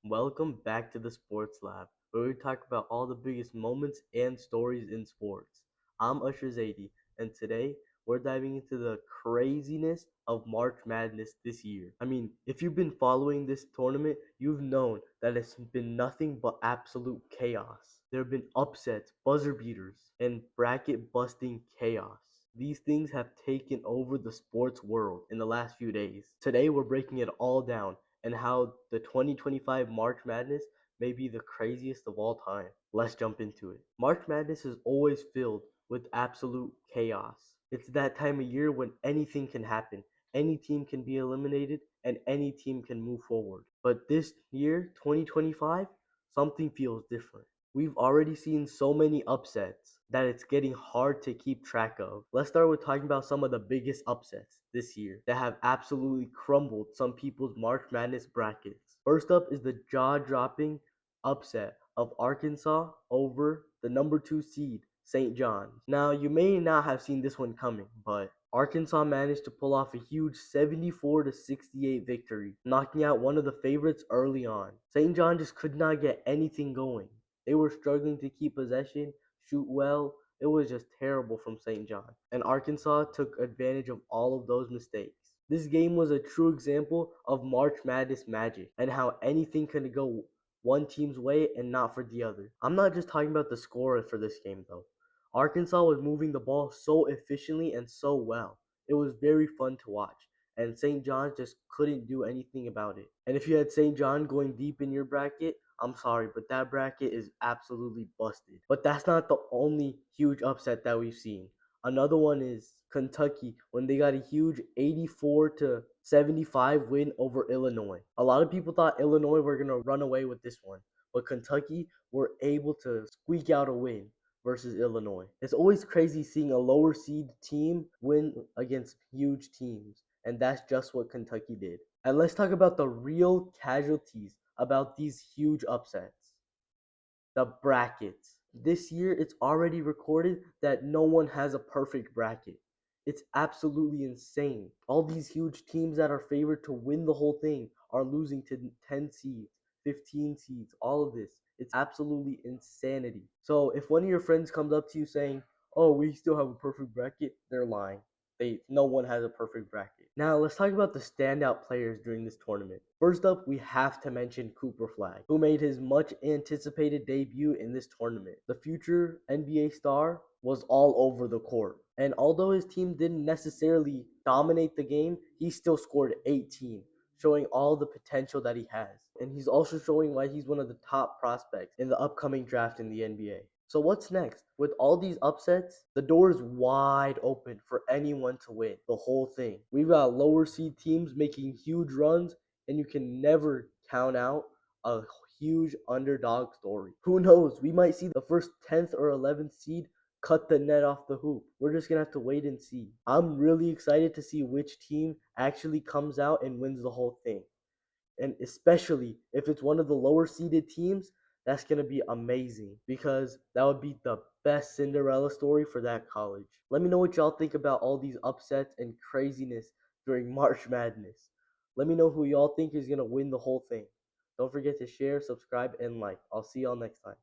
Welcome back to the Sports Lab, where we talk about all the biggest moments and stories in sports. I'm Usher Zaidi, and today we're diving into the craziness of March Madness this year. I mean, if you've been following this tournament, you've known that it's been nothing but absolute chaos. There have been upsets, buzzer beaters, and bracket busting chaos. These things have taken over the sports world in the last few days. Today, we're breaking it all down and how the 2025 March Madness may be the craziest of all time. Let's jump into it. March Madness is always filled with absolute chaos. It's that time of year when anything can happen. Any team can be eliminated and any team can move forward. But this year, 2025, something feels different. We've already seen so many upsets that it's getting hard to keep track of. Let's start with talking about some of the biggest upsets this year that have absolutely crumbled some people's March Madness brackets. First up is the jaw-dropping upset of Arkansas over the number 2 seed, St. John's. Now, you may not have seen this one coming, but Arkansas managed to pull off a huge 74-68 victory, knocking out one of the favorites early on. St. John just could not get anything going. They were struggling to keep possession, shoot well. It was just terrible from St. John, and Arkansas took advantage of all of those mistakes. This game was a true example of March Madness magic and how anything can go one team's way and not for the other. I'm not just talking about the score for this game though. Arkansas was moving the ball so efficiently and so well. It was very fun to watch, and St. John's just couldn't do anything about it. And if you had St. John going deep in your bracket, I'm sorry, but that bracket is absolutely busted. But that's not the only huge upset that we've seen. Another one is Kentucky when they got a huge 84-75 win over Illinois. A lot of people thought Illinois were going to run away with this one, but Kentucky were able to squeak out a win versus Illinois. It's always crazy seeing a lower seed team win against huge teams, and that's just what Kentucky did. And let's talk about the real casualties about these huge upsets. The brackets. This year, it's already recorded that no one has a perfect bracket. It's absolutely insane. All these huge teams that are favored to win the whole thing are losing to 10 seeds, 15 seeds, all of this. It's absolutely insanity. So if one of your friends comes up to you saying, "Oh, we still have a perfect bracket," they're lying. No one has a perfect bracket. Now let's talk about the standout players during this tournament. First up, we have to mention Cooper Flag, who made his much anticipated debut in this tournament. The future NBA star was all over the court. And although his team didn't necessarily dominate the game, he still scored 18, showing all the potential that he has. And he's also showing why he's one of the top prospects in the upcoming draft in the NBA. So what's next? With all these upsets, the door is wide open for anyone to win the whole thing. We've got lower seed teams making huge runs, and you can never count out a huge underdog story. Who knows? We might see the first 10th or 11th seed cut the net off the hoop. We're just going to have to wait and see. I'm really excited to see which team actually comes out and wins the whole thing. And especially if it's one of the lower seeded teams, that's going to be amazing because that would be the best Cinderella story for that college. Let me know what y'all think about all these upsets and craziness during March Madness. Let me know who y'all think is going to win the whole thing. Don't forget to share, subscribe, and like. I'll see y'all next time.